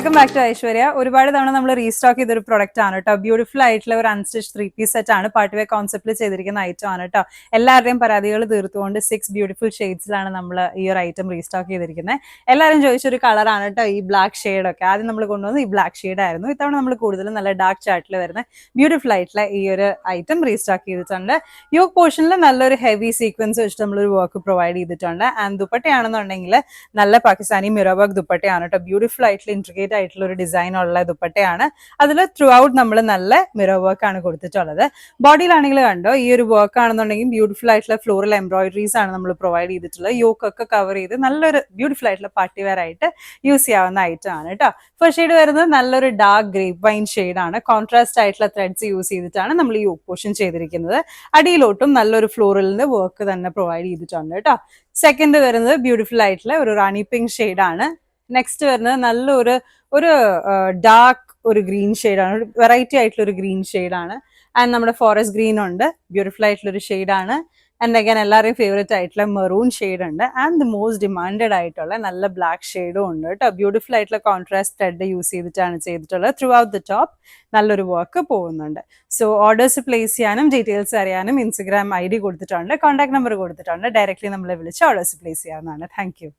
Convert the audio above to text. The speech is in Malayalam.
Welcome back to Aishwarya. ഒരുപാട് തവണ നമ്മൾ റീസ്റ്റോക്ക് ചെയ്തൊരു പ്രൊഡക്റ്റ് ആണ് കേട്ടോ. ബ്യൂട്ടിഫുൾ ആയിട്ടുള്ള ഒരു അൺസ്റ്റിച്ച് 3-piece സെറ്റ് ആണ്. പാർട്ടി വെയർ കോൺസെപ്റ്റിൽ ചെയ്തിരിക്കുന്ന ഐറ്റം ആണ് കേട്ടോ. എല്ലാവരുടെയും പരാതികൾ തീർത്തുകൊണ്ട് 6 ബ്യൂട്ടിഫുൾ ഷെയ്ഡ്സിലാണ് നമ്മൾ ഈ ഒരു ഐറ്റം റീസ്റ്റോക്ക് ചെയ്തിരിക്കുന്നത്. എല്ലാവരും ചോദിച്ചൊരു കളറാണ് കേട്ടോ ഈ ബ്ലാക്ക് ഷെയ്ഡൊക്കെ. ആദ്യം നമ്മൾ കൊണ്ടുവന്ന് ഈ ബ്ലാക്ക് ഷെയ്ഡ് ആയിരുന്നു. ഇത്തവണ നമ്മൾ കൂടുതലും നല്ല ഡാർക്ക് ചാർട്ടിൽ വരുന്ന ബ്യൂട്ടിഫുൾ ആയിട്ടുള്ള ഈ ഒരു ഐറ്റം റീസ്റ്റോക്ക് ചെയ്തിട്ടുണ്ട്. യോക്ക് പോർഷനിൽ നല്ലൊരു ഹെവി സീക്വൻസ് വെച്ചിട്ട് നമ്മളൊരു വർക്ക് പ്രൊവൈഡ് ചെയ്തിട്ടുണ്ട്. ആൻഡ് ദുപ്പട്ടയാണെന്നുണ്ടെങ്കിൽ നല്ല പാകിസ്ഥാനി മിറർ വർക്ക് ദുപ്പട്ടയാണ് കേട്ടോ. ബ്യൂട്ടിഫുൾ ആയിട്ടുള്ള ഇൻട്രിക്കേറ്റ് ആയിട്ടുള്ള ഒരു ഡിസൈൻ ഉള്ള ദുപ്പട്ടയാണ്. അതിൽ ത്രൂ ഔട്ട് നമ്മൾ നല്ല മിറർ വർക്ക് ആണ് കൊടുത്തിട്ടുള്ളത്. ബോഡിയിലാണെങ്കിൽ കണ്ടോ ഈ ഒരു വർക്ക് ആണെന്നുണ്ടെങ്കിൽ ബ്യൂട്ടിഫുൾ ആയിട്ടുള്ള ഫ്ലോറൽ എംബ്രോയിഡറീസ് ആണ് നമ്മൾ പ്രൊവൈഡ് ചെയ്തിട്ടുള്ളത്. യോക്ക് ഒക്കെ കവർ ചെയ്ത് നല്ലൊരു ബ്യൂട്ടിഫുൾ ആയിട്ടുള്ള പാർട്ടി വെയർ ആയിട്ട് യൂസ് ചെയ്യാവുന്ന ഐറ്റം ആണ് കേട്ടോ. ഫസ്റ്റ് ഷെയ്ഡ് വരുന്നത് നല്ലൊരു ഡാർക്ക് ഗ്രേപ്പ് വൈൻ ഷെയ്ഡ് ആണ്. കോൺട്രാസ്റ്റ് ആയിട്ടുള്ള ത്രെഡ്സ് യൂസ് ചെയ്തിട്ടാണ് നമ്മൾ ഈ യോക്ക് പോർഷൻ ചെയ്തിരിക്കുന്നത്. അടിയിലോട്ടും നല്ലൊരു ഫ്ലോറലിന്റെ വർക്ക് തന്നെ പ്രൊവൈഡ് ചെയ്തിട്ടുണ്ട് കേട്ടോ. സെക്കൻഡ് വരുന്നത് ബ്യൂട്ടിഫുൾ ആയിട്ടുള്ള ഒരു റാണി പിങ്ക് ഷെയ്ഡ് ആണ്. നെക്സ്റ്റ് വരുന്നത് നല്ലൊരു ഡാർക്ക് ഒരു ഗ്രീൻ ഷെയ്ഡാണ്. വെറൈറ്റി ആയിട്ടുള്ള ഒരു ഗ്രീൻ ഷെയ്ഡാണ്. ആൻഡ് നമ്മുടെ ഫോറസ്റ്റ് ഗ്രീൻ ഉണ്ട്. ബ്യൂട്ടിഫുൾ ആയിട്ടുള്ള ഒരു ഷെയ്ഡാണ്. ആൻഡ് അഗൈൻ എല്ലാവരെയും ഫേവറേറ്റ് ആയിട്ടുള്ള മെറൂൺ ഷെയ്ഡ് ഉണ്ട്. ആൻഡ് ദി മോസ്റ്റ് ഡിമാൻഡഡ് ആയിട്ടുള്ള നല്ല ബ്ലാക്ക് ഷെയ്ഡും ഉണ്ട് കേട്ടോ. ബ്യൂട്ടിഫുൾ ആയിട്ടുള്ള കോൺട്രാസ്റ്റ് ത്രെഡ് യൂസ് ചെയ്തിട്ടാണ് ചെയ്തിട്ടുള്ളത്. ത്രൂ ഔട്ട് ദ ടോപ്പ് നല്ലൊരു വർക്ക് പോകുന്നുണ്ട്. സോ ഓർഡേഴ്സ് പ്ലേസ് ചെയ്യാനും ഡീറ്റെയിൽസ് അറിയാനും ഇൻസ്റ്റഗ്രാം ID കൊടുത്തിട്ടുണ്ട്, കോൺടാക്ട് നമ്പർ കൊടുത്തിട്ടുണ്ട്. ഡയറക്റ്റ്ലി നമ്മളെ വിളിച്ച് ഓർഡേഴ്സ് പ്ലേസ് ചെയ്യാവുന്നതാണ്. Thank you.